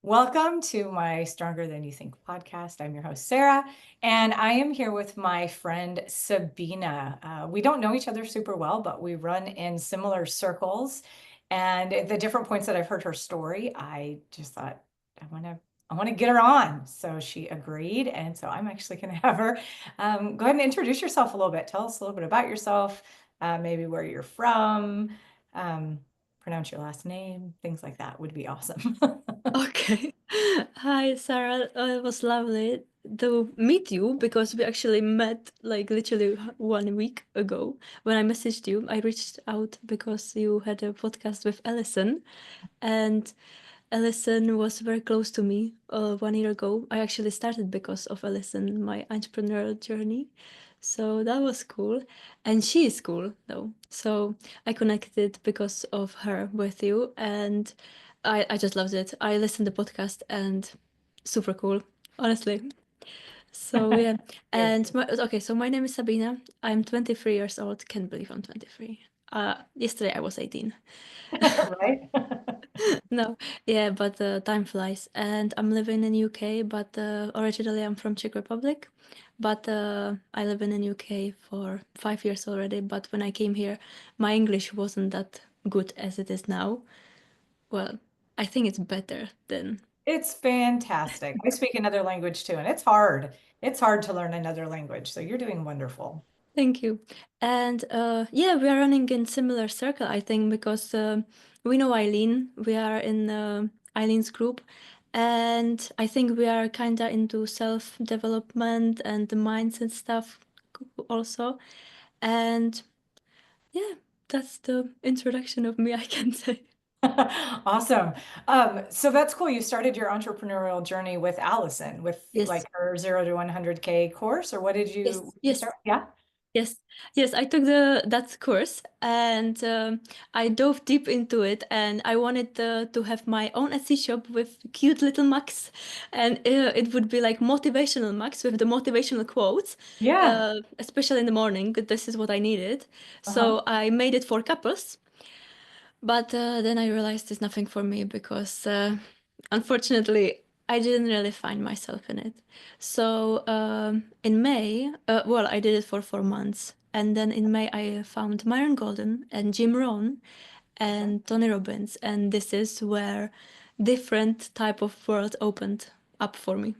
Welcome to my Stronger Than You Think podcast. I'm your host, Sarah, and I am here with my friend Sabina. We don't know each other super well, but we run in similar circles. And at the different points that I've heard her story, I just thought, I want to get her on. So she agreed. And so I'm actually going to have her go ahead and introduce yourself a little bit. Tell us a little bit about yourself, maybe where you're from, um, pronounce your last name, things like that would be awesome. Okay. Hi, Sarah. It was lovely to meet you because we actually met like literally 1 week ago when I messaged you. I reached out because you had a podcast with Alison, and Alison was very close to me 1 year ago. I actually started because of Alison, my entrepreneurial journey. So that was cool. And she is cool though. So I connected because of her with you, and I just loved it. I listened to the podcast and super cool, honestly. So yeah. Good. So my name is Sabina. I'm 23 years old. Can't believe I'm 23. Yesterday I was 18. Right? No, yeah, but time flies. And I'm living in UK, but originally I'm from Czech Republic. But I live in UK for 5 years already. But when I came here, my English wasn't that good as it is now. Well, I think it's better than. It's fantastic. I speak another language too, and it's hard. It's hard to learn another language. So you're doing wonderful. Thank you. And yeah, we are running in similar circle, I think, because we know Eileen. We are in Eileen's group, and I think we are kind of into self-development and the mindset stuff also. And yeah, that's the introduction of me, I can say. Awesome. So that's cool. You started your entrepreneurial journey with Allison with like Yes, her 0 to 100K course, or yes, what did you yes. start? Yeah. Yes, yes, I took the that course and I dove deep into it, and I wanted to have my own Etsy shop with cute little mugs, and it would be like motivational mugs with the motivational quotes, Yeah. especially in the morning. This is what I needed, Uh-huh. so I made it for couples. But then I realized it's nothing for me because unfortunately I didn't really find myself in it. So in May, well, I did it for 4 months. And then in May, I found Myron Golden and Jim Rohn Okay. and Tony Robbins. And this is where different type of world opened up for me.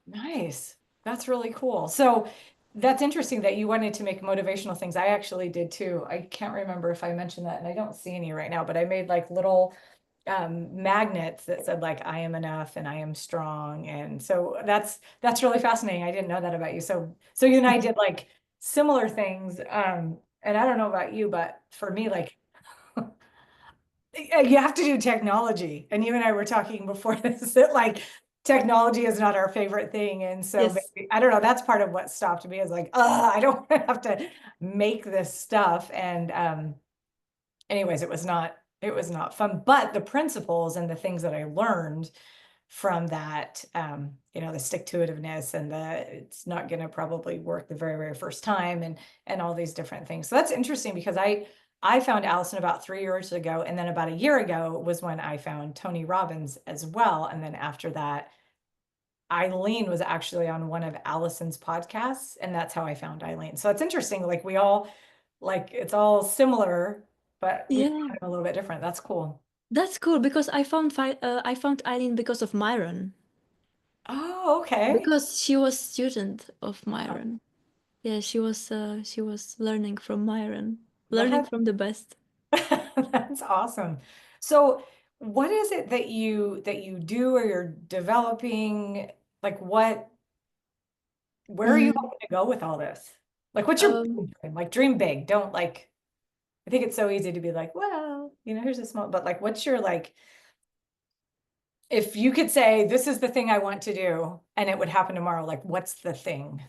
Nice. That's really cool. So that's interesting that you wanted to make motivational things. I actually did too. I can't remember if I mentioned that, and I don't see any right now, but I made like little magnets that said like I am enough and I am strong. And so that's really fascinating. I didn't know that about you. So you and I did like similar things. And I don't know about you, but for me, like you have to do technology. And you and I were talking before this that like technology is not our favorite thing. And so Yes. maybe, I don't know, that's part of what stopped me is like, I don't have to make this stuff. And anyways, it was not fun, but the principles and the things that I learned from that, the stick to itiveness and it's not going to probably work the very, very first time and all these different things. So that's interesting because I found Allison about 3 years ago, and then about a year ago was when I found Tony Robbins as well. And then after that, Eileen was actually on one of Allison's podcasts, and that's how I found Eileen. So it's interesting, like we all like it's all similar, but we Yeah, kind of a little bit different. That's cool. that's cool because I found Eileen because of Myron, Oh, okay. because she was student of Myron. Yeah, she was learning from Myron, learning That from the best. that's awesome. So what is it that you do or you're developing? Like where are you Mm, hoping to go with all this? Like what's your um, big dream? Like dream big. Don't like I think it's so easy to be like, well, here's a small, but like what's your like if you could say this is the thing I want to do and it would happen tomorrow, like what's the thing?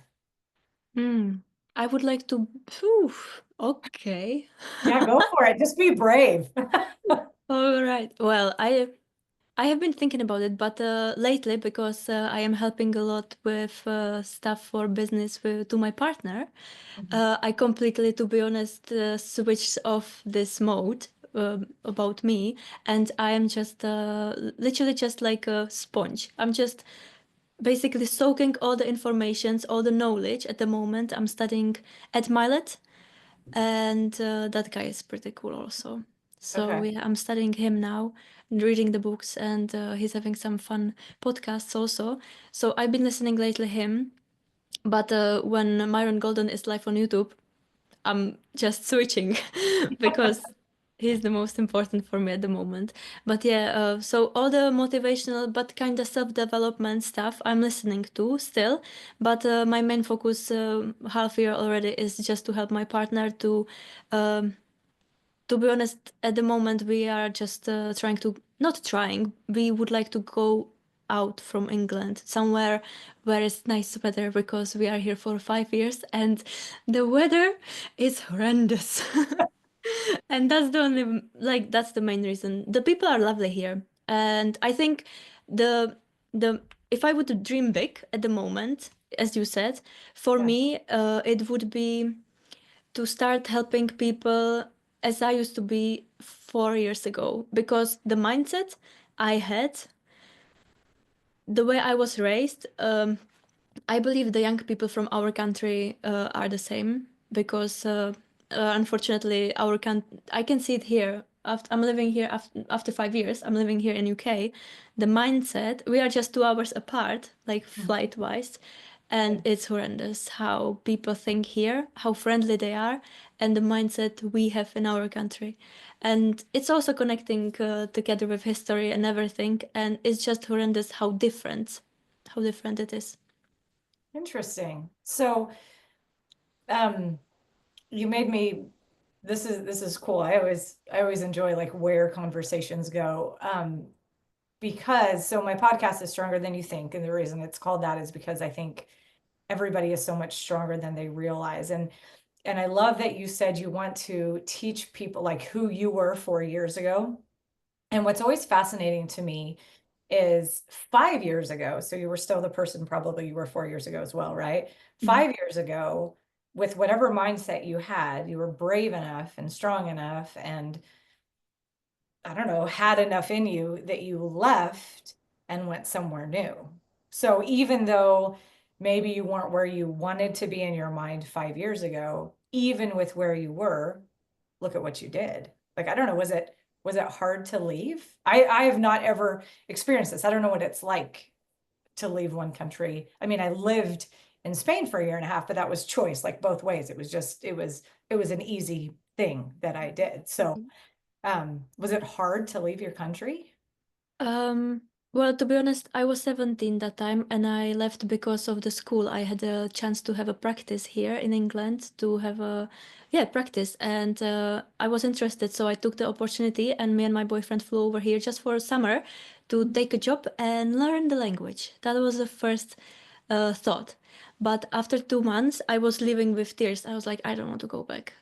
I would like to. Phew, okay. Yeah, go for it. Just be brave. All right. Well, I have been thinking about it, but lately because I am helping a lot with stuff for business to my partner, I completely, to be honest, switched off this mode about me, and I am just literally just like a sponge. I'm just basically soaking all the informations, all the knowledge. At the moment, I'm studying Ed Mylett, and that guy is pretty cool also. So Okay. yeah, I'm studying him now, and reading the books, and he's having some fun podcasts also. So I've been listening lately him, but when Myron Golden is live on YouTube, I'm just switching because he's the most important for me at the moment. But yeah, so all the motivational but kind of self-development stuff I'm listening to still, but my main focus half year already is just to help my partner um, to be honest, at the moment we are just trying to, not trying, we would like to go out from England, somewhere where it's nice weather because we are here for 5 years and the weather is horrendous. And that's the only, like, that's the main reason. The people are lovely here. And I think the, the, if I would dream big at the moment, as you said, for Yeah. me, it would be to start helping people as I used to be 4 years ago, because the mindset I had, the way I was raised, I believe the young people from our country are the same because unfortunately I can see it here. After, I'm living here after 5 years. I'm living here in UK. The mindset, we are just 2 hours apart, like Mhm. flight wise, and Yeah. it's horrendous how people think here, how friendly they are, and the mindset we have in our country. And it's also connecting together with history and everything. And it's just horrendous how different it is. Interesting. So, um, you made me, this is cool. I always enjoy like where conversations go. Because so my podcast is Stronger Than You Think, and the reason it's called that is because I think everybody is so much stronger than they realize. And I love that you said you want to teach people like who you were 4 years ago. And what's always fascinating to me is 5 years ago, so you were still the person probably you were 4 years ago as well, right? Mhm. 5 years ago, with whatever mindset you had, you were brave enough and strong enough and I don't know, had enough in you that you left and went somewhere new. So even though maybe you weren't where you wanted to be in your mind 5 years ago, even with where you were, look at what you did. Like, I don't know, was it hard to leave? I have not ever experienced this. I don't know what it's like to leave one country. I mean, I lived in Spain for a year and a half, but that was choice, like both ways. It was just, it was an easy thing that I did. So was it hard to leave your country? Um, well, to be honest, I was 17 that time and I left because of the school. I had a chance to have a practice here in England to have a, yeah, practice. And I was interested, so I took the opportunity and me and my boyfriend flew over here just for summer to take a job and learn the language. That was the first thought. But after 2 months, I was living with tears. I was like, I don't want to go back,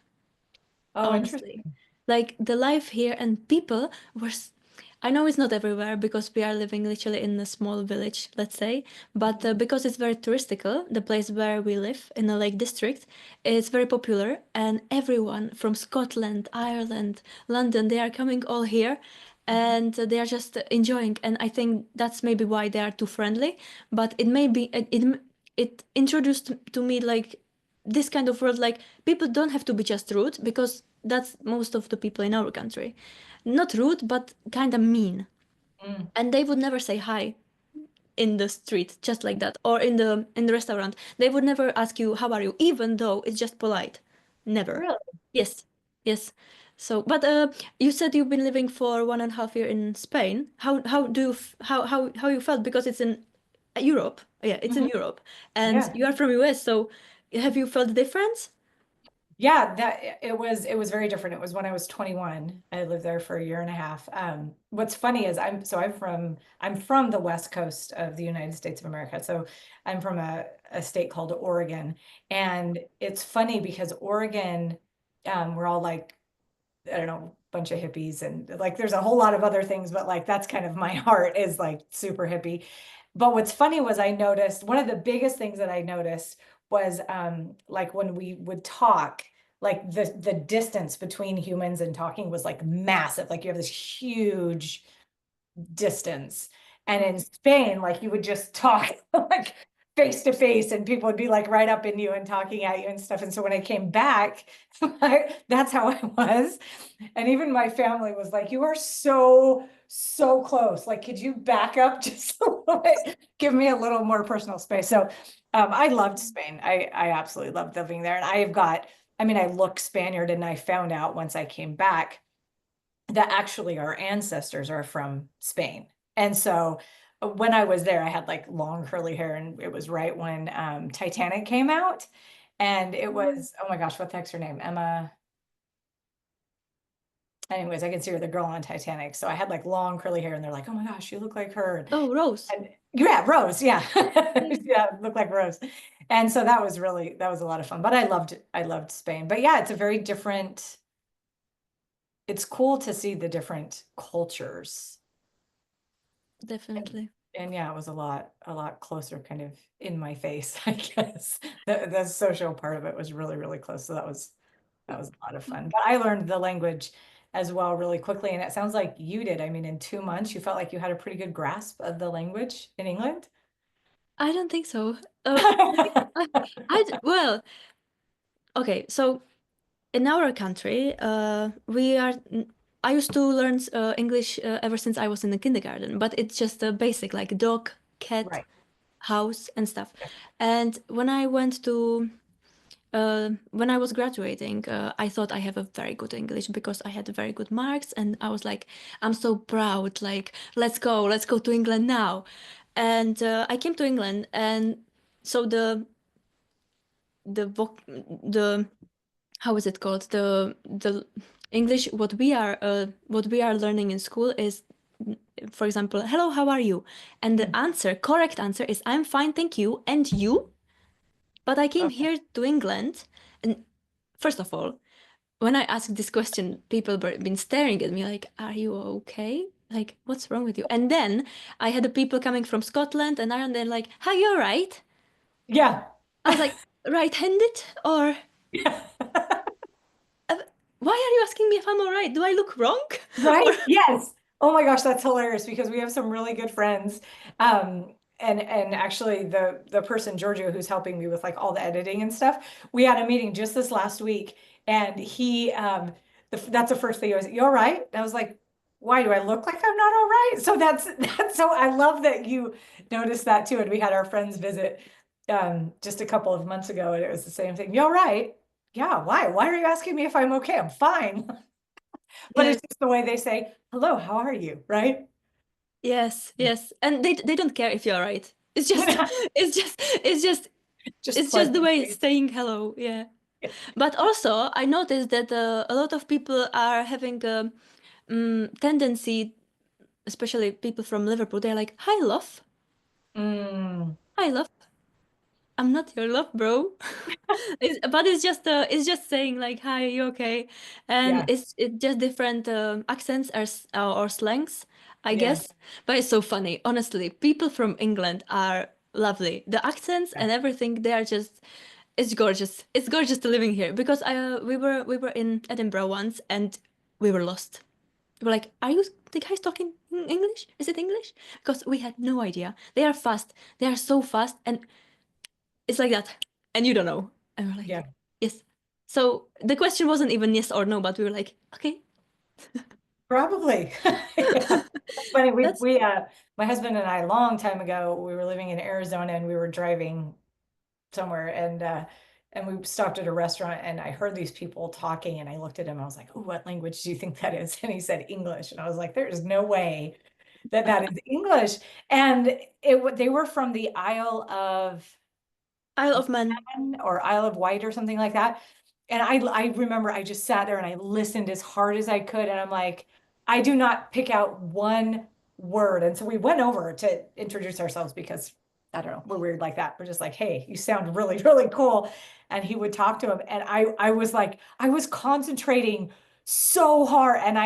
Oh, honestly. interesting. Like the life here and people were, I know it's not everywhere because we are living literally in a small village, let's say, but because it's very touristical, the place where we live in the Lake District, it's very popular, and everyone from Scotland, Ireland, London, they are coming all here. And they are just enjoying, and I think that's maybe why they are too friendly. But it may be it introduced to me like this kind of world, like people don't have to be just rude because that's most of the people in our country, not rude but kind of mean, Mm, and they would never say hi in the street just like that, or in the restaurant they would never ask you how are you, even though it's just polite. Never. really? Yes. Yes. So but you said you've been living for 1.5 year in Spain. How do you how you felt, because it's in Europe, yeah, it's in Mhm. Europe, and Yeah. you are from US, so have you felt the difference? Yeah, that it was very different. It was when I was 21. I lived there for a year and a half. What's funny is I'm from the West Coast of the United States of America. So I'm from a state called Oregon. And it's funny because Oregon, we're all like I don't know, bunch of hippies and like there's a whole lot of other things, but like that's kind of my heart is like super hippie. But what's funny was I noticed one of the biggest things that I noticed was like when we would talk, like the distance between humans and talking was like massive. Like you have this huge distance. And in Spain, like you would just talk like face to face and people would be like right up in you and talking at you and stuff. And so when I came back, that's how I was. And even my family was like, you are so, so close. Like, could you back up just a little bit? Give me a little more personal space. So I loved Spain. I absolutely loved living there. And I mean, I look Spaniard and I found out once I came back that actually our ancestors are from Spain. And so when I was there, I had like long curly hair, and it was right when Titanic came out. And it was, oh my gosh, what the heck's her name? Emma. Anyways, I can see her, the girl on Titanic. So I had like long curly hair, and they're like, oh my gosh, you look like her. Oh, Rose. And yeah, Rose, yeah. Yeah. Yeah, looked like Rose. And so that was a lot of fun. But I loved Spain. But yeah, it's a very different, it's cool to see the different cultures. Definitely. And yeah, it was a lot closer kind of in my face, I guess. The social part of it was really, really close. So that was a lot of fun. But I learned the language as well really quickly. And it sounds like you did. I mean, in 2 months, you felt like you had a pretty good grasp of the language in England. I don't think so. Well, okay, so in our country, I used to learn English ever since I was in the kindergarten, but it's just a basic like dog, cat, Right. house, and stuff. Yeah. And when I was graduating, I thought I have a very good English because I had very good marks, and I was like, I'm so proud, like, let's go to England now. And I came to England, and so the how is it called? The English what we are learning in school is, for example, hello, how are you? And the correct answer is I'm fine, thank you. And you? But I came Okay. here to England, and first of all, when I asked this question, people were been staring at me like, "Are you okay? Like, what's wrong with you?" And then I had the people coming from Scotland and Ireland, and like, "How you all right?" Yeah. I was like, "Right-handed or Yeah. uh, why are you asking me if I'm all right? Do I look wrong?" Or Right? Yes. Oh my gosh, that's hilarious because we have some really good friends. And actually the person Giorgio who's helping me with like all the editing and stuff, we had a meeting just this last week, and he that's the first thing he was, you all right? And I was like, why do I look like I'm not all right? So that's so I love that you noticed that too. And we had our friends visit just a couple of months ago, and it was the same thing. You all right? Yeah, why? Why are you asking me if I'm okay? I'm fine. But yes, it's just the way they say, hello, how are you? Right? yes, yes, and they don't care if you're all right. It's just it's just it's just Just it's just the way it's pleasantries. saying hello. Yeah. But also, I noticed that a lot of people are having a tendency, especially people from Liverpool, they're like, "Hi, love. Mm, Hi, love. I'm not your love, bro." But it's just saying like, "Hi, you okay?" And yeah, it's just different accents or slangs, I yeah, guess. But it's so funny. Honestly, people from England are lovely. The accents yeah, and everything, they are just it's gorgeous. It's gorgeous to living here because we were in Edinburgh once and we were lost. We were like, "Are you the guys talking English? Is it English?" Because we had no idea. They are fast. They are so fast, and it's like that, and you don't know. And we're like, yeah. "Yes." So the question wasn't even yes or no, but we were like, "Okay, Probably. Yeah. It's funny. that's My husband and I, a long time ago, we were living in Arizona and we were driving somewhere, and we stopped at a restaurant, and I heard these people talking, and I looked at him. I was like, oh, what language do you think that is? And he said English. And I was like, there is no way that that is English. And they were from the Isle of Man." Or Isle of Wight or something like that. And I remember I just sat there and I listened as hard as I could. And I'm like, I do not pick out one word. And so we went over to introduce ourselves because I don't know, we're weird like that. We're just like, hey, you sound really, really cool. And he would talk to him. And I was like, I was concentrating so hard. And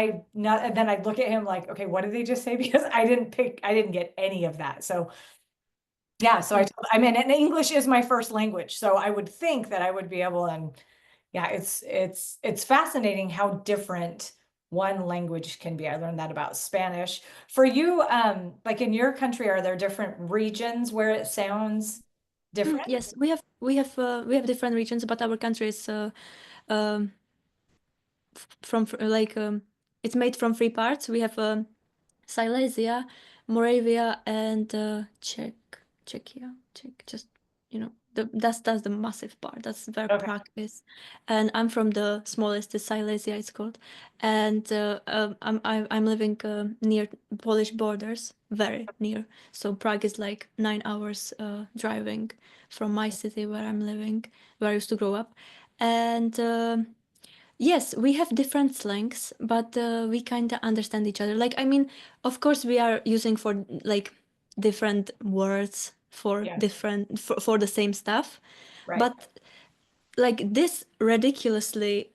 then I'd look at him like, okay, what did they just say? Because I didn't get any of that. So yeah, so Yeah. I mean, and English is my first language, so I would think that I would be able and Yeah, it's fascinating how different one language can be. I learned that about Spanish. For you, like in your country, are there different regions where it sounds different? Yes, we have different regions, but our country is um, like it's made from three parts. We have Silesia, Moravia, and Czech. Just that's the massive part. That's where Okay. Prague is, and I'm from the smallest, the Silesia it's called, and I'm living near Polish borders, very near. So Prague is like 9 hours driving from my city where I'm living, where I used to grow up, and. Yes, we have different slangs, but we kind of understand each other. Like, I mean, of course, we are using for like different words for Yeah, different for the same stuff, right. but like this ridiculously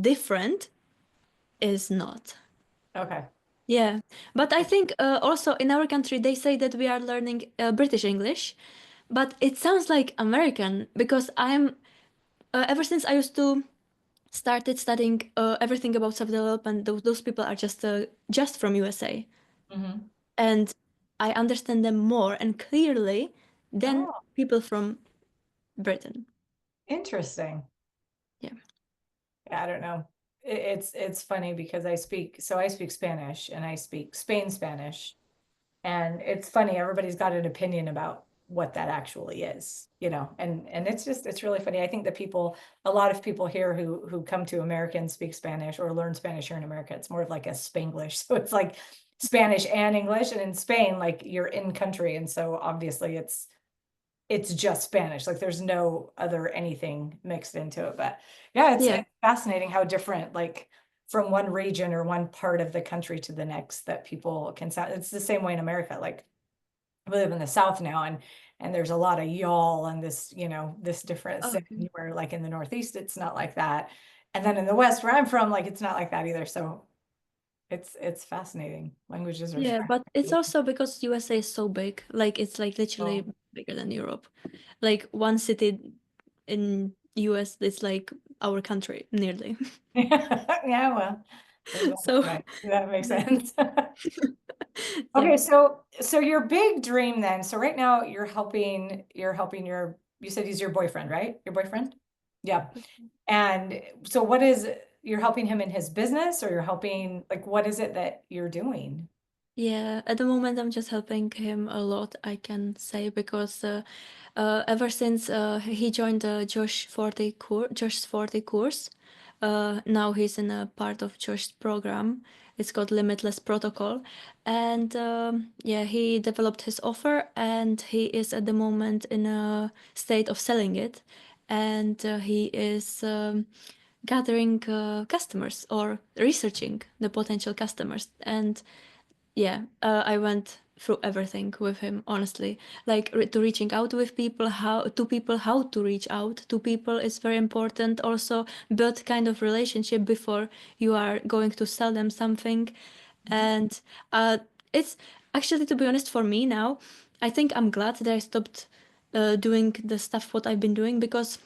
different is not. Okay. Yeah, but I think also in our country they say that we are learning British English, but it sounds like American because I'm ever since I used to started studying everything about self-development. Those people are just from USA, Hmm. and I understand them more and clearly than Oh, people from Britain. interesting. Yeah. Yeah, I don't know. It's funny because I speak Spanish and I speak Spain Spanish. And it's funny, everybody's got an opinion about what that actually is, and it's really funny. I think that a lot of people here who come to America and speak Spanish or learn Spanish here in America, it's more of like a Spanglish. So it's like Spanish and English. And in Spain, like you're in country. And so obviously it's just Spanish. Like there's no other anything mixed into it. But yeah, Yeah. it's fascinating how different, like from one region or one part of the country to the next, that people can sound. It's the same way in America. Like we live in the South now, and there's a lot of y'all and this, this different thing, Okay. where like in the Northeast, it's not like that. And then in the West where I'm from, like it's not like that either. So it's fascinating. Languages are Yeah, but it's strange. also because USA is so big. Like it's like literally Oh. bigger than Europe. Like one city in US is like our country nearly. Yeah, well, there's that. So Right. That makes yeah. sense. Yeah. Okay, so your big dream then. So right now you're helping you said he's your boyfriend, right? Your boyfriend? Yeah. And so you're helping him in his business, or you're helping, like, what is it that you're doing? Yeah, at the moment I'm just helping him a lot, I can say, because ever since he joined the Josh's 40 course, now he's in a part of Josh's program. It's called Limitless Protocol, and yeah, he developed his offer, and he is at the moment in a state of selling it, and he is gathering customers or researching the potential customers, and yeah, I went through everything with him, honestly. Like to reaching out with people, how to reach out to people is very important. Also, build kind of relationship before you are going to sell them something. And uh, it's actually, to be honest, for me now, I think I'm glad that I stopped doing the stuff what I've been doing because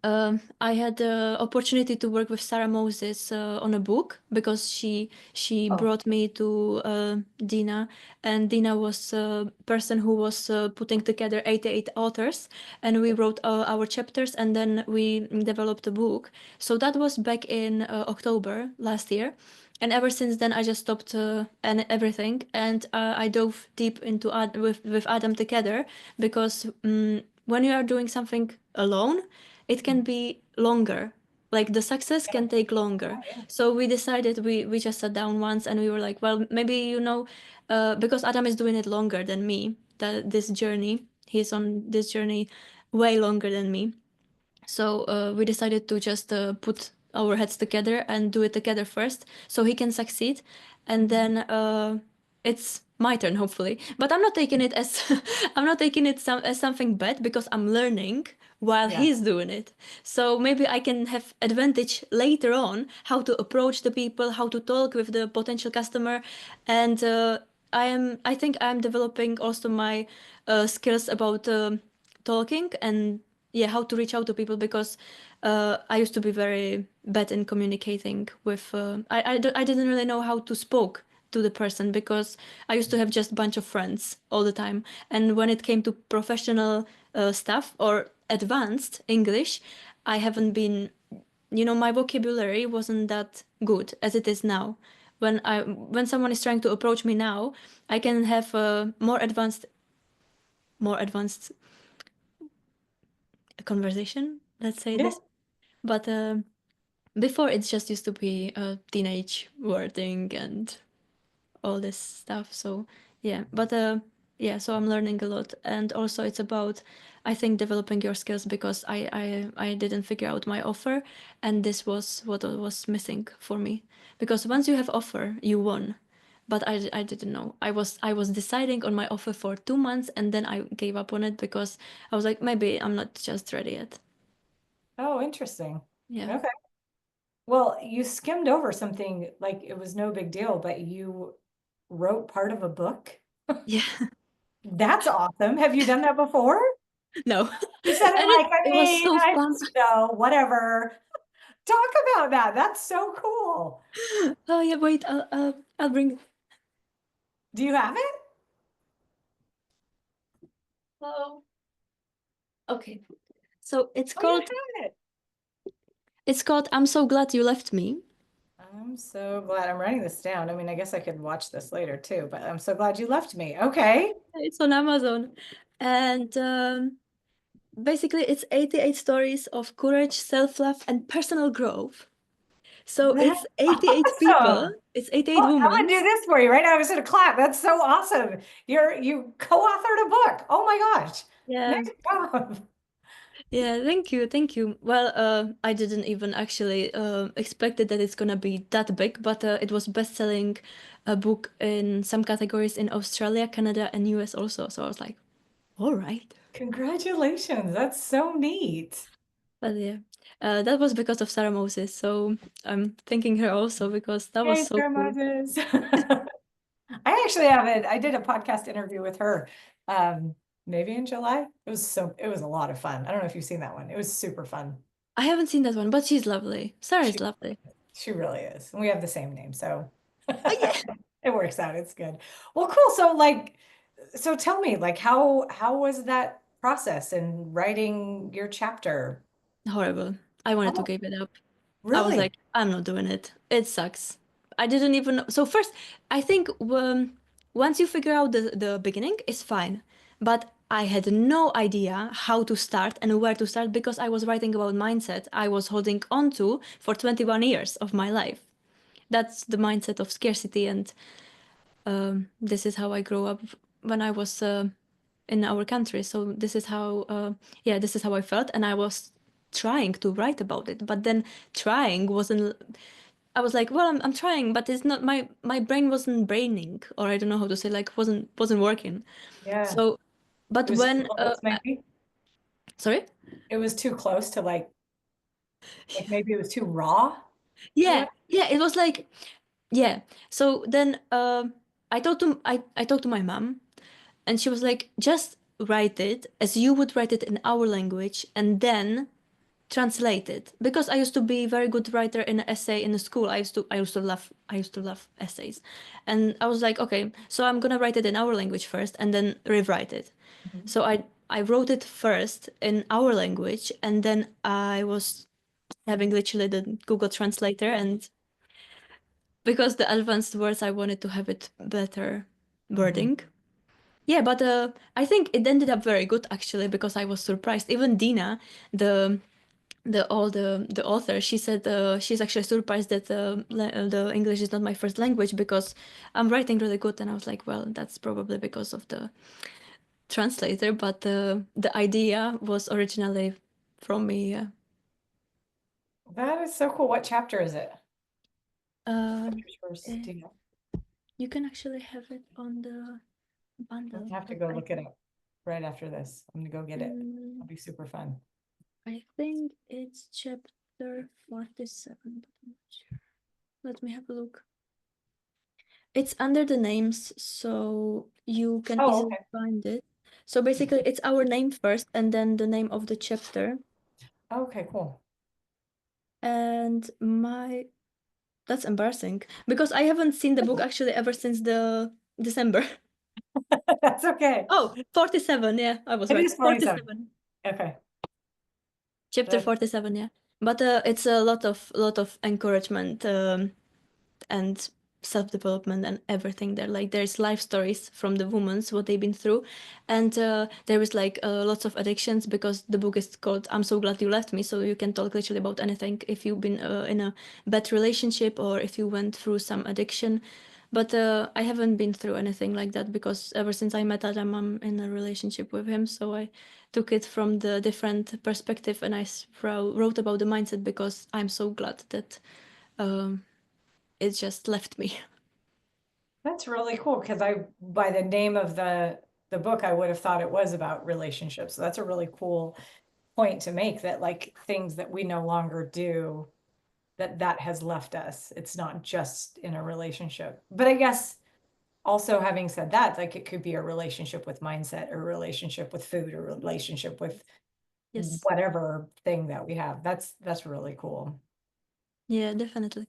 I had the opportunity to work with Sarah Moses on a book because she Oh, brought me to Dina, and Dina was a person who was putting together 88 authors, and we wrote our chapters, and then we developed a book. So that was back in October last year. And ever since then, I just stopped and everything, and I dove deep into with Adam together because when you are doing something alone, it can be longer. Like the success yeah. can take longer. Oh, yeah. So we decided we just sat down once and we were like, well, maybe because Adam is doing it longer than me, this journey. He's on this journey way longer than me. So we decided to just put our heads together and do it together first, so he can succeed, and Mhm. then it's my turn hopefully. But I'm not taking it as I'm not taking it as something bad because I'm learning while Yeah. he's doing it. So maybe I can have advantage later on how to approach the people, how to talk with the potential customer, and I think I'm developing also my skills about talking and yeah, how to reach out to people, because I used to be very bad in communicating with I didn't really know how to spoke to the person, because I used to have just a bunch of friends all the time, and when it came to professional stuff or advanced English, I haven't been, my vocabulary wasn't that good as it is now. When someone is trying to approach me now, I can have a more advanced conversation, let's say Yeah. this. But before, it just used to be teenage wording and all this stuff. So yeah, but yeah, so I'm learning a lot, and also it's about, I think, developing your skills, because I didn't figure out my offer, and this was what was missing for me. Because once you have offer, you won. But I didn't know. I was deciding on my offer for 2 months, and then I gave up on it because I was like, maybe I'm not just ready yet. Oh, interesting. Yeah. Okay. Well, you skimmed over something like it was no big deal, but you wrote part of a book. Yeah. That's awesome. Have you done that before? No. You said it And like, it was so I fun. just know, whatever. Talk about that. That's so cool. Oh yeah, wait, I'll bring. Do you have it? Oh. Okay. So it's Oh, you called have it. it's called I'm So Glad You Left Me. I'm so glad I'm writing this down. I mean, I guess I could watch this later too, but I'm so glad you left me. Okay. It's on Amazon. And basically it's 88 stories of courage, self-love, and personal growth. So That's it's 88 people, awesome. it's 88 Well, I'm women. gonna do this for you right now. I was gonna clap. That's so awesome. You co-authored a book. Oh my gosh. Yeah. Nice job. Yeah, thank you, thank you. Well, I didn't even actually expected that it's gonna be that big, but it was best-selling a book in some categories in Australia, Canada, and US also. So I was like, all right. Congratulations. That's so neat. But yeah, that was because of Sarah Moses. So I'm thanking her also because that was Yay, so Sarah cool. Moses. I actually have it. I did a podcast interview with her maybe in July. It was a lot of fun. I don't know if you've seen that one. It was super fun. I haven't seen that one, but she's lovely. Sarah is She lovely. she really is. And we have the same name, so Oh yeah. it works out. It's good. Well, cool. So tell me, like how was that process in writing your chapter? Horrible. I wanted to Oh, give it up. I was really? like, I'm not doing it. It sucks. I didn't even know. So first, I think once you figure out the beginning, it's fine. But I had no idea how to start and where to start because I was writing about mindset I was holding on to for 21 years of my life. That's the mindset of scarcity, and this is how I grew up when I was in our country. So this is how, yeah, this is how I felt, and I was trying to write about it. But then trying wasn't. I was like, well, I'm trying, but it's not my brain wasn't braining, or I don't know how to say, like wasn't working. Yeah. So, but It was too when, close, maybe. sorry, It was too close to like maybe it was too raw to yeah, write. yeah, it was like, yeah. So then, I talked to my mom. And she was like, just write it as you would write it in our language and then translate it. Because I used to be very good writer in an essay in the school. I used to love essays. And I was like, okay, so I'm gonna write it in our language first and then rewrite it. Mhm. So I wrote it first in our language, and then I was having literally the Google translator, and because the advanced words I wanted to have it better Mhm. wording. Yeah, but I think it ended up very good actually because I was surprised. Even Dina, the the author, she said she's actually surprised that the English is not my first language because I'm writing really good. And I was like, well, that's probably because of the translator, but the idea was originally from me. That is so cool. What chapter is it? Um, Chapter's yours. eh, Do you know? you can actually have it on the I'm bundle, gonna have to but go look it up right after this. I'm gonna go get it. mm, It'll be super fun. I think it's chapter 47, but I'm not sure. Let me have a look. It's under the names, so you can Oh, easily okay. find it. So basically, it's our name first, and then the name of the chapter. Okay, cool. And that's embarrassing because I haven't seen the book actually ever since the December. That's okay. Oh, 47. Yeah, I was It right. is 47. 47. Okay. Chapter That, 47, yeah. But it's a lot of encouragement, and self-development and everything there. Like there's life stories from the women, what they've been through. And there is like lots of addictions because the book is called I'm So Glad You Left Me. So you can talk literally about anything if you've been in a bad relationship or if you went through some addiction. But I haven't been through anything like that because ever since I met Adam, I'm in a relationship with him. So I took it from the different perspective and I wrote about the mindset because I'm so glad that um, it just left me. that's really cool because by the name of the book, I would have thought it was about relationships. So that's a really cool point to make, that like things that we no longer do, that has left us. It's not just in a relationship. But I guess also having said that, like it could be a relationship with mindset, or a relationship with food, or a relationship with Yes. whatever thing that we have. That's really cool. Yeah, definitely.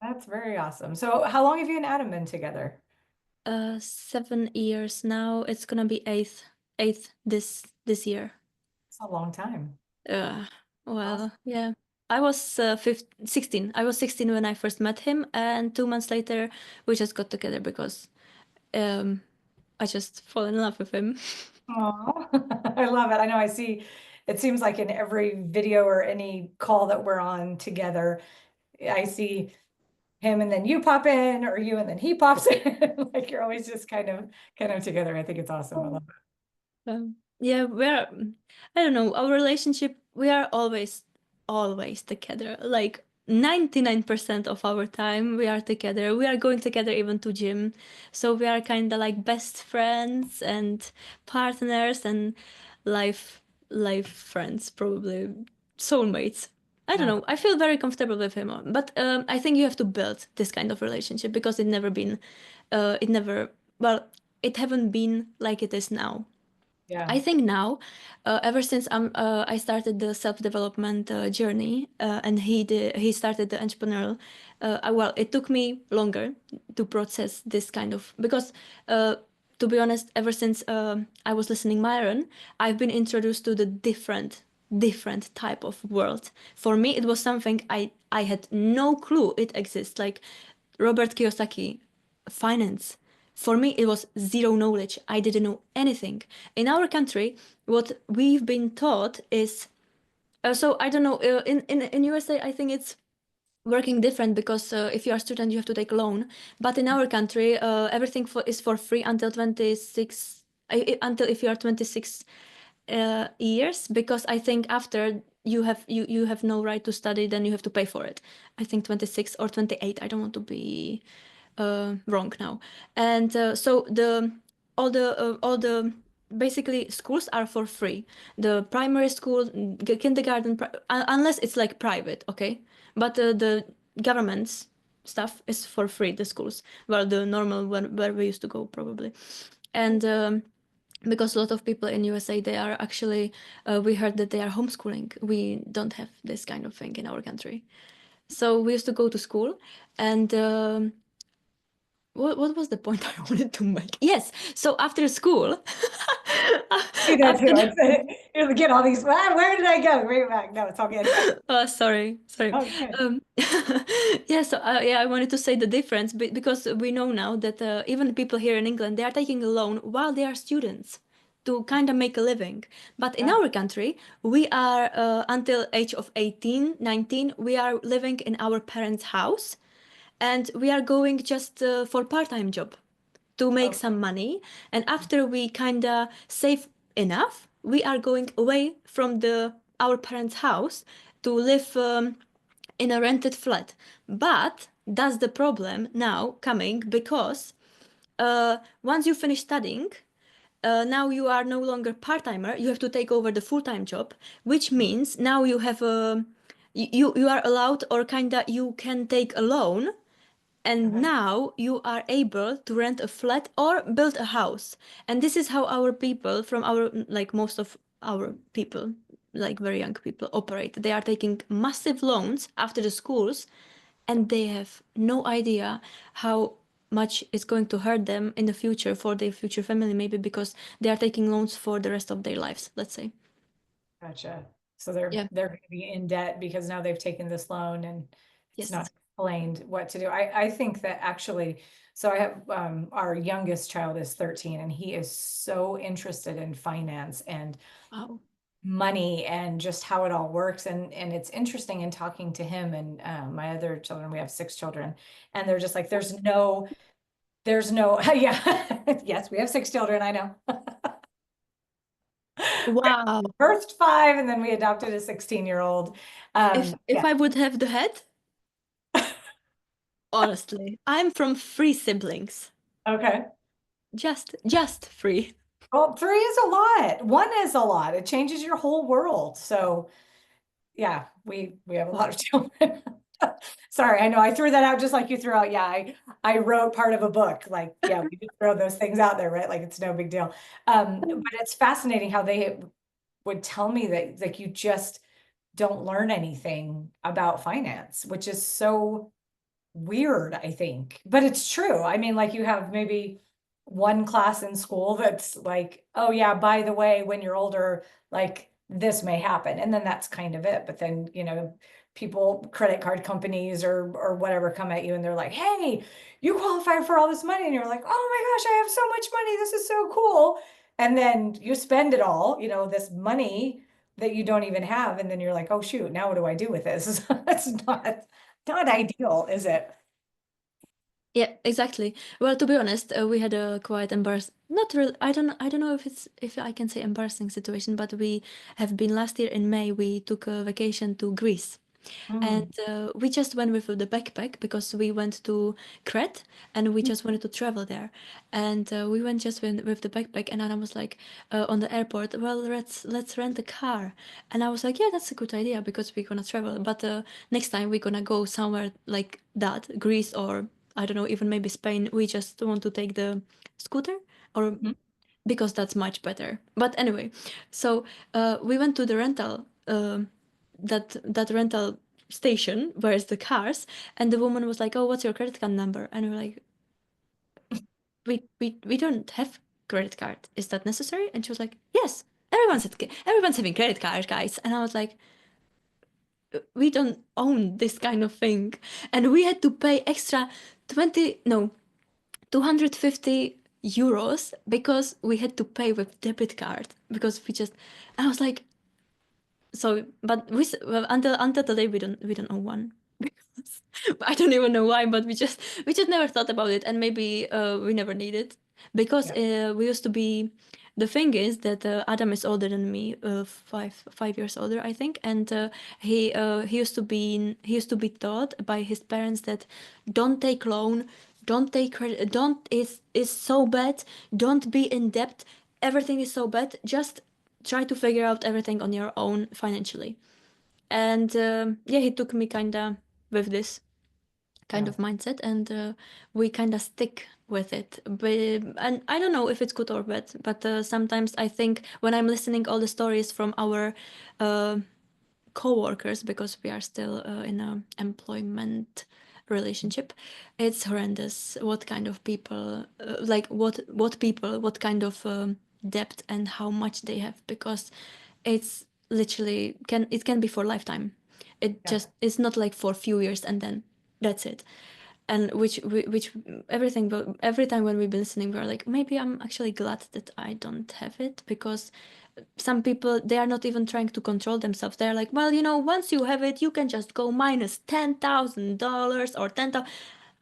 That's very awesome. So how long have you and Adam been together? 7 years now. It's gonna be eighth this year. It's a long time. Uh, Awesome. well, yeah. I was 16. I was 16 when I first met him, and 2 months later we just got together because um I just fall in love with him. Aw, I love it. I know, I see, it seems like in every video or any call that we're on together, I see him and then you pop in, or you and then he pops in. Like you're always just kind of together. I think it's awesome. I love it. Yeah, I don't know, our relationship, we are always together. Like 99% of our time we are together. We are going together even to gym. So we are kind of like best friends and partners and life life friends, probably soulmates. I don't Yeah. know. I feel very comfortable with him, but I think you have to build this kind of relationship because it never, well, it haven't been like it is now. Yeah. I think now, ever since I started the self-development journey, and he started the entrepreneurial. Well, it took me longer to process this kind of because, to be honest, ever since I was listening Myron, I've been introduced to the different type of world. For me, it was something I had no clue it exists. Like Robert Kiyosaki, finance. For me, it was zero knowledge. I didn't know anything. In our country, what we've been taught is so I don't know. In USA, I think it's working different because if you are a student, you have to take a loan. But in our country, everything is for free until 26. Until if you are 26 years, because I think after you have no right to study, then you have to pay for it. I think 26 or 28. I don't want to be wrong now. And so all the basically schools are for free. The primary school, kindergarten, unless it's like private, okay. But the government's stuff is for free. The schools, well, the normal one where we used to go probably, and. Because a lot of people in USA, they are actually, we heard that they are homeschooling. We don't have this kind of thing in our country. So we used to go to school, and what was the point I wanted to make? Yes. So after school, Do that too. after the, You get all these, where did I go? Bring it back. No, it's all good. sorry. Oh, good. Um, yeah. So yeah, I wanted to say the difference because we know now that even people here in England, they are taking a loan while they are students to kind of make a living. But in Yeah. our country, we are until age of 18, 19, we are living in our parents' house, and we are going just for part-time job to make Oh, some money. And after we kind of save enough, we are going away from the our parents' house to live in a rented flat. But that's the problem now coming because once you finish studying, now you are no longer part-timer. You have to take over the full-time job, which means now you have a you are allowed, or kinda you can take a loan And now you are able to rent a flat or build a house. And this is how our people from our, like most of our people, like very young people, operate. They are taking massive loans after the schools, and they have no idea how much it's going to hurt them in the future for their future family, maybe because they are taking loans for the rest of their lives, let's say. Gotcha. So Yeah. they're going to be in debt because now they've taken this loan and it's not Yes. explained what to do. I think that actually, so I have our youngest child is 13 and he is so interested in finance and Wow. money and just how it all works. And it's interesting in talking to him and my other children, we have 6 children, and they're just like, there's no, yeah, yes, we have 6 children, I know. Wow. Birthed 5 and then we adopted a 16-year-old. If Yeah, I would have the head, honestly, I'm from 3 siblings. okay. Just 3. Well, 3 is a lot. 1 is a lot. It changes your whole world. So yeah, we have a lot Wow. of children. Sorry, I know I threw that out just like you threw out. Yeah, I wrote part of a book. Like, yeah, we just throw those things out there, right? Like it's no big deal. But it's fascinating how they would tell me that like you just don't learn anything about finance, which is so weird, I think, but it's true. I mean, like you have maybe one class in school that's like, oh yeah, by the way, when you're older, like this may happen. And then that's kind of it. But then, people, credit card companies or whatever come at you and they're like, hey, you qualify for all this money. And you're like, oh my gosh, I have so much money. This is so cool. And then you spend it all, this money that you don't even have. And then you're like, oh shoot, now what do I do with this? It's not ideal, is it? Yeah, exactly. Well, to be honest, we had a quite embarrassing, not real, I don't know if I can say embarrassing situation, but we have been last year in May, we took a vacation to Greece. And Mm, we just went with the backpack because we went to Crete and we just wanted to travel there. And we went just with the backpack, and Anna was like on the airport, well, let's rent a car. And I was like, yeah, that's a good idea because we're gonna travel. But next time we're gonna go somewhere like that, Greece or I don't know, even maybe Spain. We just want to take the scooter or mhm, because that's much better. But anyway, so we went to the rental that rental station where's the cars, and the woman was like, oh, what's your credit card number? And we're like, we don't have credit card, is that necessary? And she was like, yes, everyone's having credit card, guys. And I was like, we don't own this kind of thing. And we had to pay extra 20 no 250 euros because we had to pay with debit card because we just, I was like, so but well, until today we don't own one because I don't even know why, but we just never thought about it, and maybe we never need it because yeah, we used to be. The thing is that Adam is older than me, 5 years older, I think, and he used to be taught by his parents that don't take loan, don't take credit, don't is so bad, don't be in debt, everything is so bad, just try to figure out everything on your own financially. And yeah, he took me kinda with this kind yeah, of mindset, and we kinda stick with it. And I don't know if it's good or bad, but sometimes I think when I'm listening all the stories from our uh, co-workers, because we are still in a employment relationship, it's horrendous what kind of people like what people, what kind of debt and how much they have, because it's literally can be for lifetime. It yeah, just it's not like for a few years and then that's it. And which everything, but every time when we've been listening we're like, maybe I'm actually glad that I don't have it, because some people, they are not even trying to control themselves. They're like, well, once you have it, you can just go minus $10,000 or 10,000.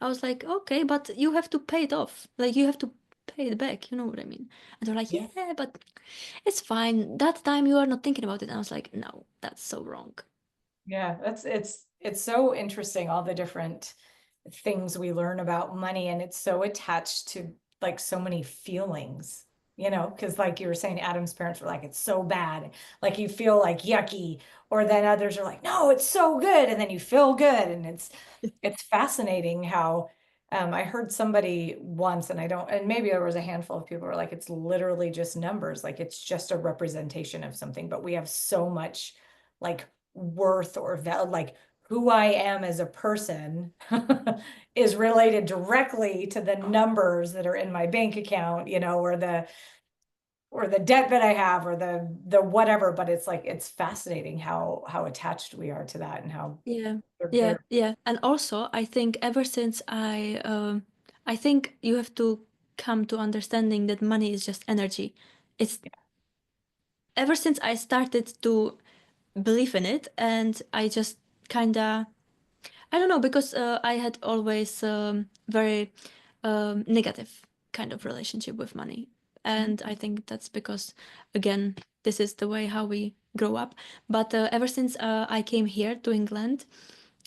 I was like, okay, but you have to pay it off. Like, you have to pay it back. You know what I mean? And they're like, yeah, yeah, but it's fine. That time you are not thinking about it. And I was like, no, that's so wrong. yeah. It's so interesting, all the different things we learn about money, and it's so attached to like so many feelings, because like you were saying, Adam's parents were like, it's so bad, like you feel like yucky, or then others are like, no, it's so good, and then you feel good, and it's fascinating how I heard somebody once, and and maybe there was a handful of people who were like, it's literally just numbers, like it's just a representation of something, but we have so much like worth or value, like who I am as a person is related directly to the numbers that are in my bank account, or the debt that I have, or the whatever. But it's like, it's fascinating how attached we are to that, and how Yeah, they're yeah, very, yeah. And also, I think ever since I think you have to come to understanding that money is just energy. It's ever since I started to believe in it, and I just kinda, I don't know, because I had always very negative kind of relationship with money. And I think that's because, again, this is the way how we grow up. But ever since I came here to England,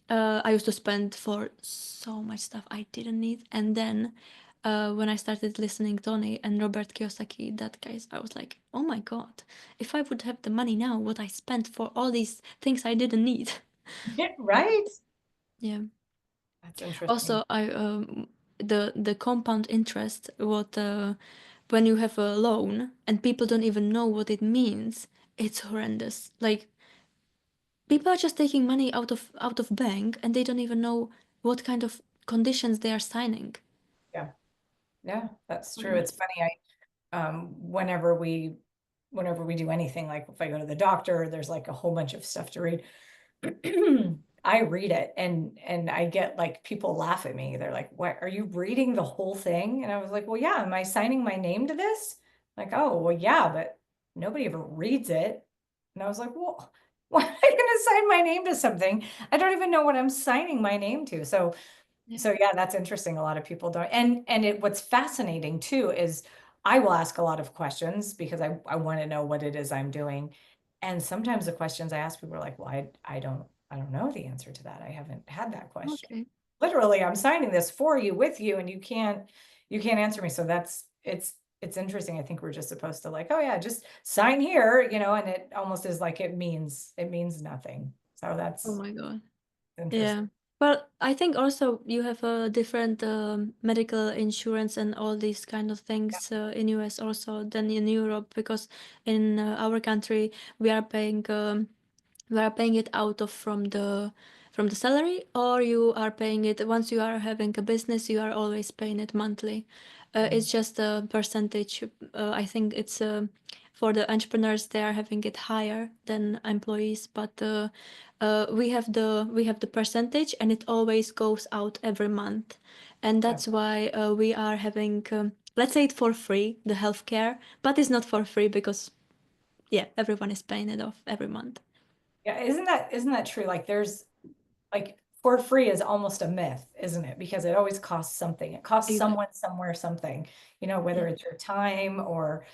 I used to spend for so much stuff I didn't need. And then when I started listening Tony and Robert Kiyosaki, that guys, I was like, oh my God, if I would have the money now, what I spent for all these things I didn't need. yeah, right. Yeah. That's interesting. Also, I the compound interest, what when you have a loan and people don't even know what it means, it's horrendous. Like people are just taking money out of bank and they don't even know what kind of conditions they are signing. Yeah. Yeah, that's true. It's Horrendous. funny. Whenever we do anything, like if I go to the doctor, there's like a whole bunch of stuff to read. I read it, and I get like people laugh at me. They're like, "What, are you reading the whole thing?" And I was like, "Well, yeah, am I signing my name to this?" Like, "Oh, well, yeah, but nobody ever reads it." And I was like, "Well, why am I going to sign my name to something? I don't even know what I'm signing my name to." Yeah. So yeah, that's interesting. A lot of people don't. And what's fascinating too is I will ask a lot of questions because I want to know what it is I'm doing. And sometimes the questions I ask people are like, well, I don't know the answer to that. I haven't had that question. Okay. Literally, I'm signing this for you, with you, and you can't answer me. So it's interesting. I think we're just supposed to like, oh yeah, just sign here, and it almost is like it means nothing. So Oh that's my God. interesting. Yeah. Well, I think also you have a different medical insurance and all these kind of things in US also than in Europe, because in our country we are paying it out of from the salary, or you are paying it once you are having a business, you are always paying it monthly. It's just a percentage. I think it's for the entrepreneurs, they are having it higher than employees, but we have the percentage, and it always goes out every month, and Yeah. that's why we are having, let's say it for free, the healthcare, but it's not for free because yeah, everyone is paying it off every month. Yeah, isn't that true? Like there's like for free is almost a myth, isn't it? Because it always costs something. It costs Exactly. someone somewhere something, whether Yeah. it's your time or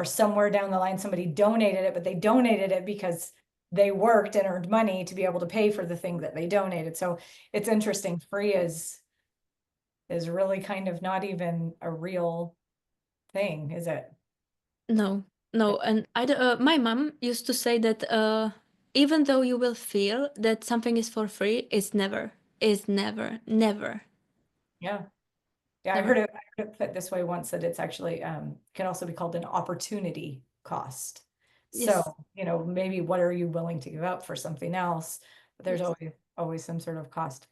somewhere down the line somebody donated it, but they donated it because they worked and earned money to be able to pay for the thing that they donated. So it's interesting. Free is really kind of not even a real thing, is it? No, no, and my mom used to say that even though you will feel that something is for free, never, Yeah. Yeah, I heard never. it, I heard it put this way once, that it's actually can also be called an opportunity cost. So, Yes, maybe what are you willing to give up for something else? But there's yes. always some sort of cost.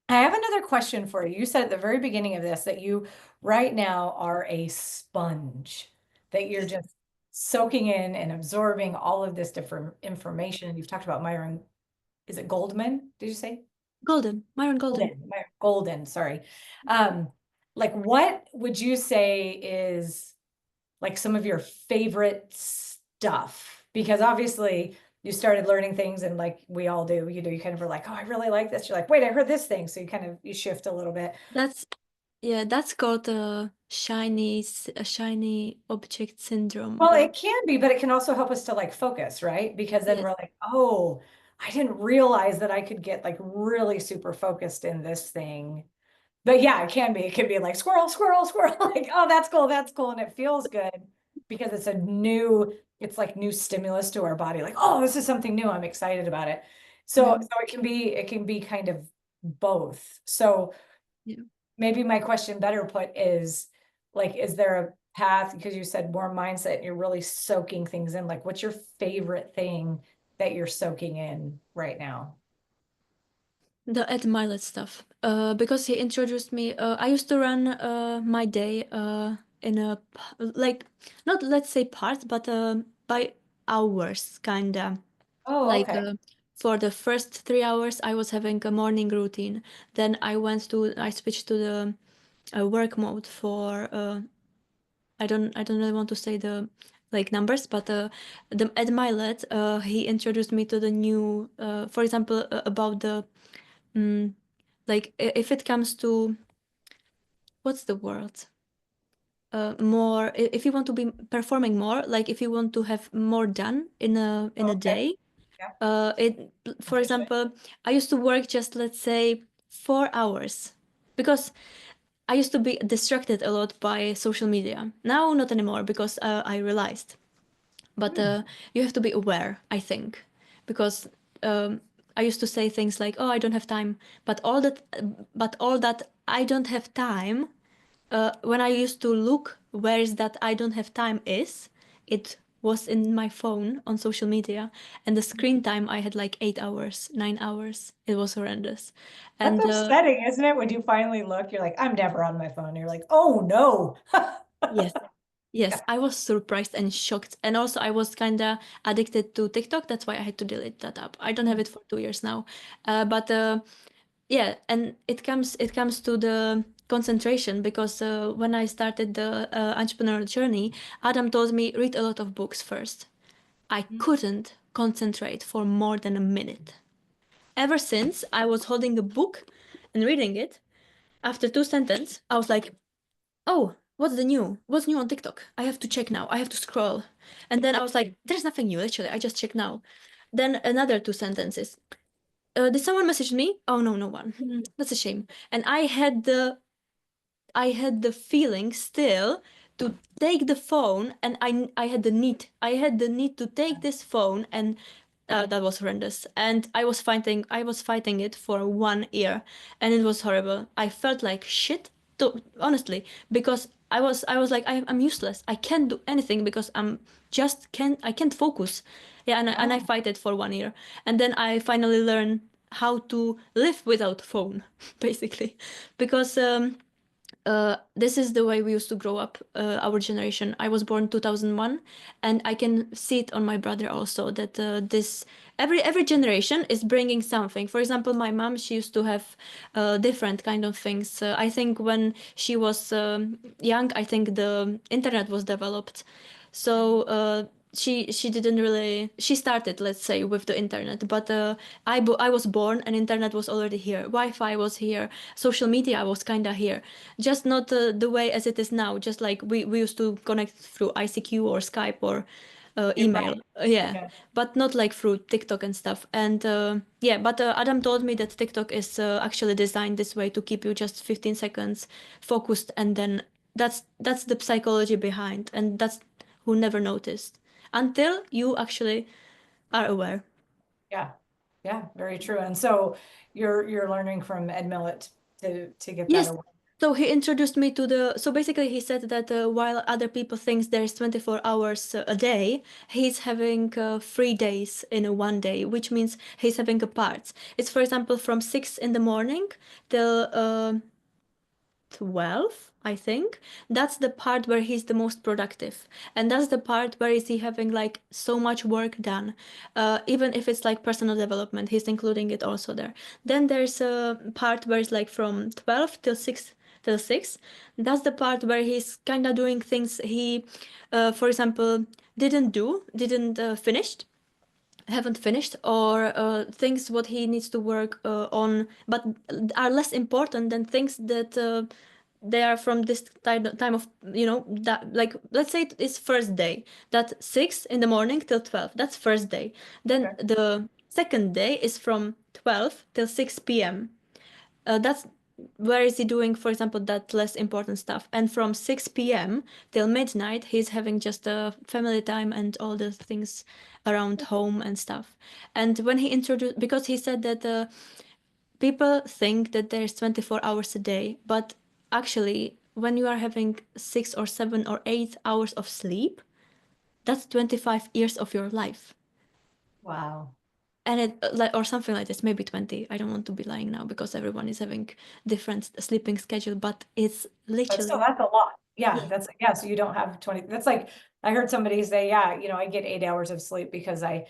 I have another question for you. You said at the very beginning of this that you right now are a sponge, that you're just soaking in and absorbing all of this different information. You've talked about Myron, is it Goldman? Did you say? Golden, Myron Golden. Myron Golden, sorry. Um, like what would you say is like some of your favorite stuff? Because obviously you started learning things, and like we all do, you kind of are like, oh, I really like this. You're like, wait, I heard this thing. So you shift a little bit. That's Yeah, that's called a shiny object syndrome. Well, Or it can be, but it can also help us to like focus, right? Because then yes, we're like, oh, I didn't realize that I could get like really super focused in this thing. But yeah, it can be. It can be like squirrel, squirrel, squirrel. Like, oh, that's cool, that's cool. And it feels good because it's like new stimulus to our body. Like, oh, this is something new. I'm excited about it. So yeah, it can be kind of both. So yeah. maybe my question better put is like, is there a path, because you said more mindset and you're really soaking things in, like what's your favorite thing that you're soaking in right now? The Ed Mylett stuff. Because he introduced me. I used to run my day in a like, not let's say parts, but by hours kinda. Oh, Like okay. for the first 3 hours, I was having a morning routine. Then I switched to the work mode for I don't really want to say the like numbers, but the Ed Mylett, he introduced me to the new for example about the mm, like if it comes to what's the word, more if you want to be performing more, like if you want to have more done in a Okay. day. Yeah. It, for Efficient. example, I used to work just let's say 4 hours because I used to be distracted a lot by social media. Now not anymore because I realized. But Hmm. you have to be aware, I think, because I used to say things like, "Oh, I don't have time," but all that I don't have time. When I used to look where is that I don't have time is, it was in my phone on social media, and the screen time I had like 8 hours, 9 hours. It was horrendous, That's and upsetting, isn't it? When you finally look, you're like, I'm never on my phone. You're like, oh no. yes, yes, Yeah. I was surprised and shocked, and also I was kinda addicted to TikTok. That's why I had to delete that app. I don't have it for 2 years now, but yeah, and it comes to the concentration because when I started the entrepreneurial journey, Adam told me read a lot of books first. I couldn't concentrate for more than a minute. Ever since I was holding a book and reading it, after two sentences, I was like, "Oh, what's the new? What's new on TikTok? I have to check now. I have to scroll." And then I was like, "There's nothing new, actually. I just check now." Then another two sentences. Did someone message me? Oh no, no one. That's a shame. And I had the feeling still to take the phone, and I had the need to take this phone, and that was horrendous. And I was fighting it for 1 year, and it was horrible. I felt like shit, honestly, because I was like I'm useless. I can't do anything because I can't focus. Yeah, and I Oh, fight it for 1 year, and then I finally learned how to live without phone, basically, because this is the way we used to grow up, our generation. I was born 2001, and I can see it on my brother also that this every generation is bringing something. For example, my mom, she used to have different kind of things. I think when she was young, I think the internet was developed, so she didn't really she started, let's say, with the internet, but I was born and internet was already here, Wi-Fi was here, social media was kind of here, just not the way as it is now, just like we used to connect through ICQ or Skype or you're email. right. Yeah, Yeah. but not like through TikTok and stuff. And yeah, but Adam told me that TikTok is actually designed this way to keep you just 15 seconds focused, and then that's the psychology behind, and that's who never noticed until you actually are aware. Yeah. Yeah. Very true. And so you're learning from Ed Mylett to get that Yes. away. So he introduced me to the. So basically, he said that while other people thinks there's 24 hours a day, he's having 3 days in a one day, which means he's having a parts. It's, for example, from 6 in the morning till 12, I think. That's the part where he's the most productive. And that's the part where is he having like so much work done. Even if it's like personal development, he's including it also there. Then there's a part where it's like from 12 till 6. That's the part where he's kind of doing things he, for example, didn't finished haven't finished, or things what he needs to work on, but are less important than things that they are from this time of, that, like, let's say it's first day, that 6 in the morning till 12, that's first day. Then Okay. the second day is from 12 till 6 p.m. That's where is he doing, for example, that less important stuff. And from 6 p.m. till midnight, he's having just family time and all the things around home and stuff. And when he introduced, because he said that people think that there's 24 hours a day, but actually, when you are having 6 or 7 or 8 hours of sleep, that's 25 years of your life. Wow. And it like or something like this, maybe 20. I don't want to be lying now because everyone is having different sleeping schedule, but it's But still, literally that's a lot. Yeah, yeah. that's, yeah, so you don't have 20, that's like, I heard somebody say, yeah, I get 8 hours of sleep because I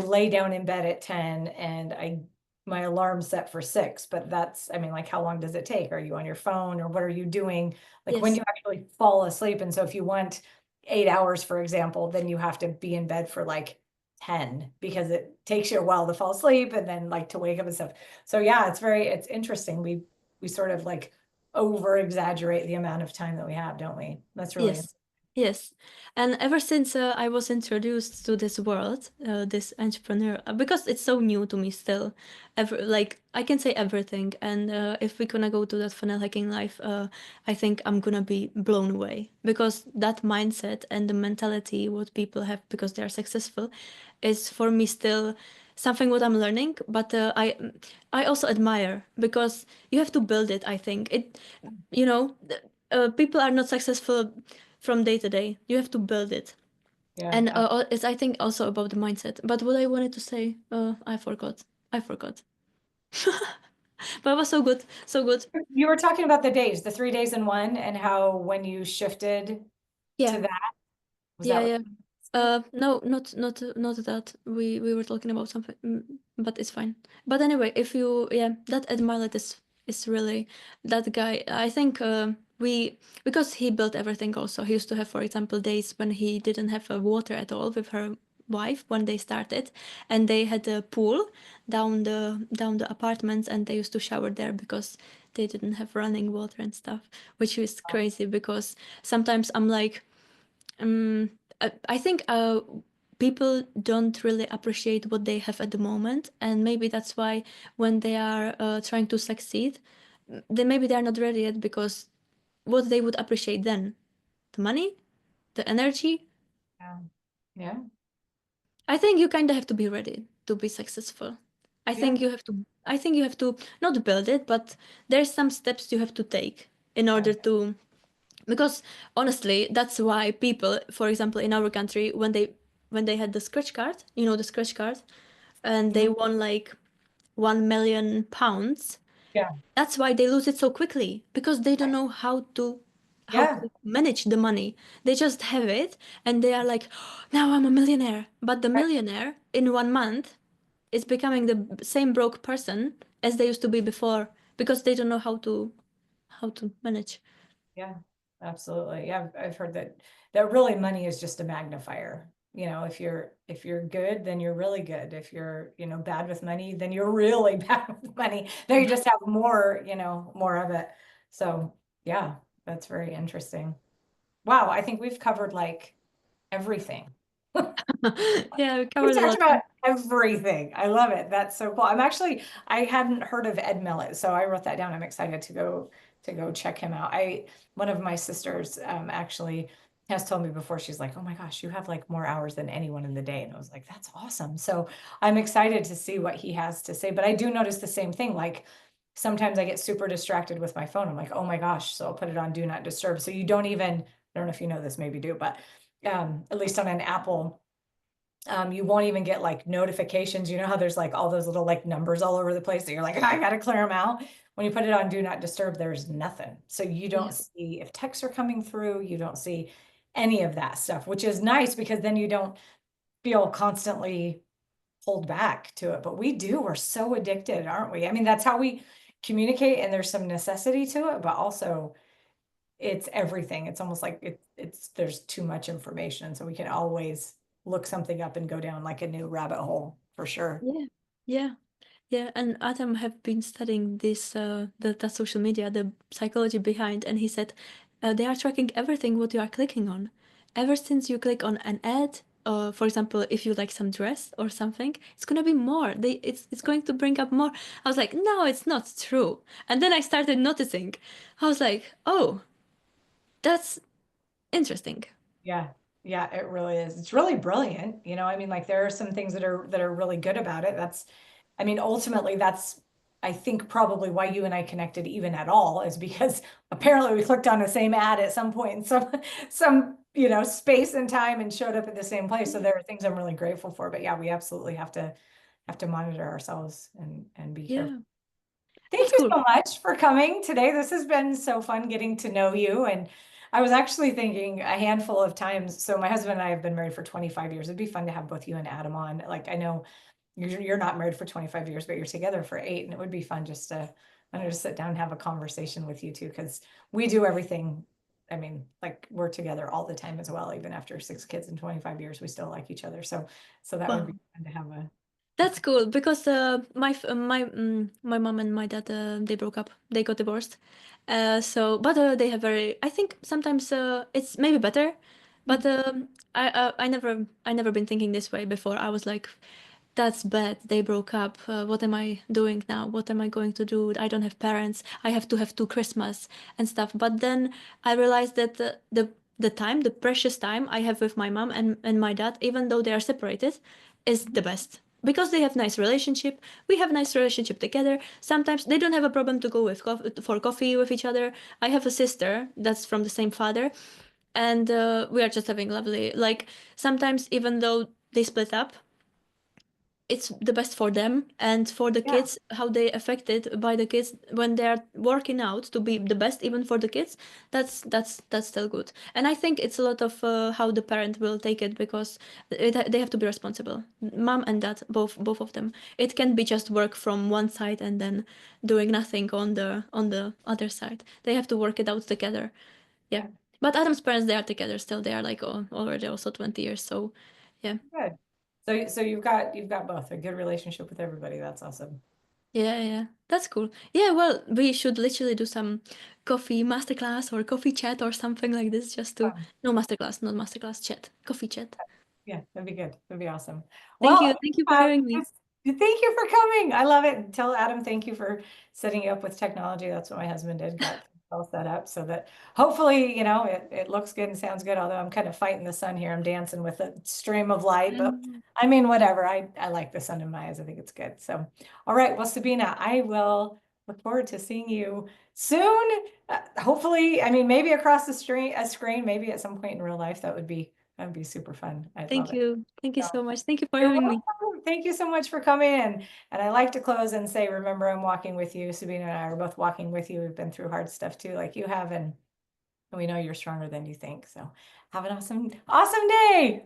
lay down in bed at 10 and my alarm's set for 6, but that's, I mean, like, how long does it take? Are you on your phone or what are you doing? Like when Yes. you actually fall asleep. And so if you want 8 hours, for example, then you have to be in bed for like 10 because it takes you a while to fall asleep and then like to wake up and stuff. So yeah, it's interesting. We sort of like over exaggerate the amount of time that we have, don't we? That's really, Yes, yes. And ever since I was introduced to this world, this entrepreneur, because it's so new to me still, like I can say everything. And if we're gonna go to that funnel hacking life, I think I'm gonna be blown away because that mindset and the mentality what people have because they are successful is for me still something what I'm learning. But I also admire because you have to build it. I think it, you know. People are not successful from day to day. You have to build it. yeah. And it's, I think, also about the mindset. But what I wanted to say, I forgot. I forgot. But it was so good. So good. You were talking about the days, the 3 days in one, and how when you shifted Yeah. to that, was Yeah, that what yeah. you said? No, not that. We were talking about something, but it's fine. But anyway, if you, yeah, that Ed Mylett is really that guy. I think we because he built everything. Also, he used to have, for example, days when he didn't have water at all with her wife when they started, and they had a pool down the apartments, and they used to shower there because they didn't have running water and stuff, which is crazy because sometimes I'm like. Um, I think people don't really appreciate what they have at the moment, and maybe that's why when they are trying to succeed, then maybe they are not ready yet because what they would appreciate then, the money, the energy. Yeah. Yeah. I think you kind of have to be ready to be successful. I Yeah. think you have to. I think you have to not build it, but there's some steps you have to take in Yeah. order to because honestly that's why people for example in our country when they had the scratch card the scratch card and they Mhm. won like 1 million pounds. Yeah. That's why they lose it so quickly because they don't know how Yeah. to manage the money. They just have it and they are like, now I'm a millionaire, but the Right. millionaire in 1 month is becoming the same broke person as they used to be before because they don't know how to manage. Yeah, absolutely. Yeah, I've heard that really money is just a magnifier. If you're good, then you're really good. If you're, bad with money, then you're really bad with money. Then you just have more of it. So yeah, that's very interesting. Wow, I think we've covered like everything. Yeah, we We covered a talked lot. about everything. I love it. That's so cool. I hadn't heard of Ed Mylett, so I wrote that down. I'm excited to go check him out. One of my sisters actually has told me before, she's like, oh my gosh, you have like more hours than anyone in the day. And I was like, that's awesome. So I'm excited to see what he has to say. But I do notice the same thing. Like sometimes I get super distracted with my phone. I'm like, oh my gosh. So I'll put it on do not disturb. So you don't even, I don't know if you know this, maybe do, but at least on an Apple you won't even get like notifications. You know how there's like all those little like numbers all over the place that you're like, I gotta clear them out. When you put it on do not disturb, there's nothing. So you Yeah. don't see if texts are coming through, you don't see any of that stuff, which is nice because then you don't feel constantly pulled back to it. But we do, we're so addicted, aren't we? I mean, that's how we communicate and there's some necessity to it, but also it's everything. It's almost like it's there's too much information. So we can always look something up and go down like a new rabbit hole for sure. Yeah. Yeah. Yeah. And Adam have been studying this the social media, the psychology behind, and he said they are tracking everything what you are clicking on. Ever since you click on an ad, for example, if you like some dress or something, it's gonna be more. It's going to bring up more. I was like, no, it's not true. And then I started noticing. I was like, oh, that's interesting. Yeah. Yeah, it really is. It's really brilliant. I mean, like there are some things that are really good about it. I mean, ultimately I think probably why you and I connected even at all is because apparently we clicked on the same ad at some point in some, you know, space and time and showed up at the same place. So there are things I'm really grateful for. But yeah, we absolutely have to monitor ourselves and be careful. Yeah, Thank that's you cool. so much for coming today. This has been so fun getting to know you. And I was actually thinking a handful of times. So my husband and I have been married for 25 years. It'd be fun to have both you and Adam on. Like I know you're not married for 25 years, but you're together for 8. And it would be fun just to, I know, to sit down and have a conversation with you two, because we do everything. I mean, like we're together all the time as well. Even after 6 kids and 25 years, we still like each other. So that would be Wow. fun to have a That's cool because my mom and my dad they broke up. They got divorced. So but they have very. I think sometimes it's maybe better, but I never been thinking this way before. I was like, that's bad. They broke up. What am I doing now? What am I going to do? I don't have parents. I have to have 2 Christmas and stuff. But then I realized that the time, the precious time I have with my mom and my dad, even though they are separated, is the best because they have nice relationship. We have nice relationship together. Sometimes they don't have a problem to go with for coffee with each other. I have a sister that's from the same father, and we are just having lovely. Like sometimes even though they split up, it's the best for them and for the yeah. kids, how they affected by the kids when they're working out to be the best even for the kids. That's still good, and I think it's a lot of how the parent will take it because they have to be responsible, mom and dad, both of them. It can be just work from one side and then doing nothing on the other side. They have to work it out together. Yeah, Yeah. but Adam's parents, they are together still. They are like already also 20 years, so yeah. Good. So you've got both a good relationship with everybody. That's awesome. Yeah, yeah, that's cool. Yeah, well, we should literally do some coffee masterclass or coffee chat or something like this just to, Fun. no masterclass, not masterclass, chat, coffee chat. Yeah, that'd be good. That'd be awesome. Thank Well, you. Thank you for having me. thank you for coming. I love it. And tell Adam thank you for setting you up with technology. That's what my husband did, got all set up so that hopefully, you know, it looks good and sounds good. Although I'm kind of fighting the sun here. I'm dancing with a stream of light, but Mm. I mean, whatever. I like the sun in my eyes. I think it's good. So, all right. Well, Sabina, I will look forward to seeing you soon. Hopefully, I mean, maybe across the screen, maybe at some point in real life. That'd be super fun. I'd love Thank it. you. Thank you So, so much. Thank you for you're having me. welcome. Thank you so much for coming in. And I like to close and say, remember, I'm walking with you. Sabina and I are both walking with you. We've been through hard stuff too, like you have, and we know you're stronger than you think. So have an awesome, awesome day.